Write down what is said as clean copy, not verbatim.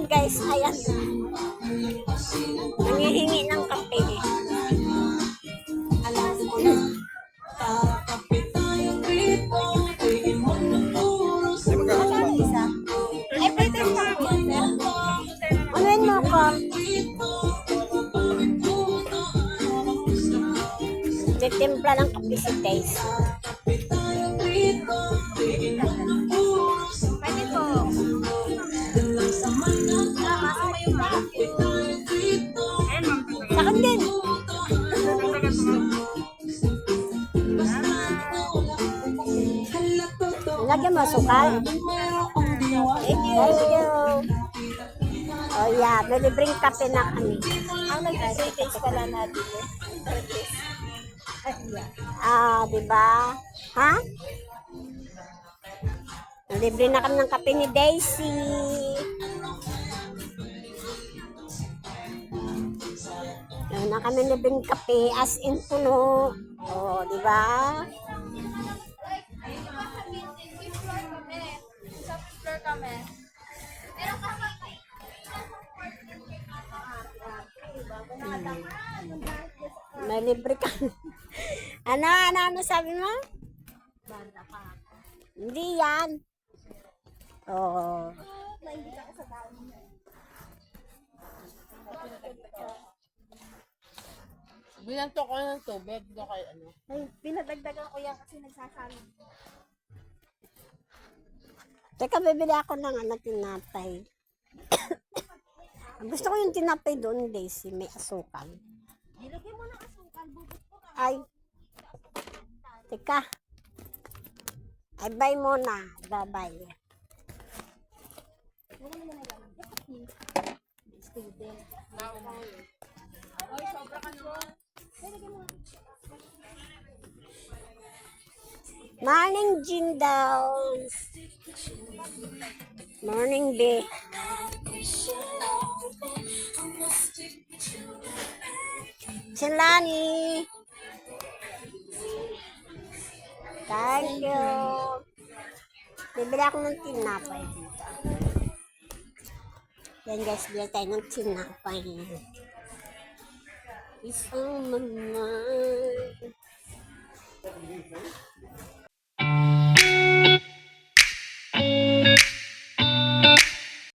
guys, ayan. Nangihingi ng kape. Ay, pwede mo. Anuin mo ko. Titimpla ng kape si Daisy. Pwede po. Sa akin din. Lagyan mo sukal. Thank you. Oh yeah, may libreng kape na kami. Ang nag-taste pala natin. Diba? Ha? Libre na kami ng kape ni Daisy. Meron na kami libreng kape as in puno. Oh, diba? Sa floor kami. May libre ka. Ano sabi mo? Hindi yan. Oo. Binanto ko ng tubig doon kay ano. Ay, pinadagdagan ko yan kasi nagsasabi. Teka, bibili ako ng tinapay. Gusto ko yung tinapay doon, Daisy. May asukal. Ilagay mo ng asukal, bubot ko ka. Ay. Teka. Ay, buy muna. Bye-bye. Morning, Jindals. Morning, B. Silani. Thank you. Bibili ako ng tinapay dito. Yan guys, bili tayo ng tinapay. Isang mamay.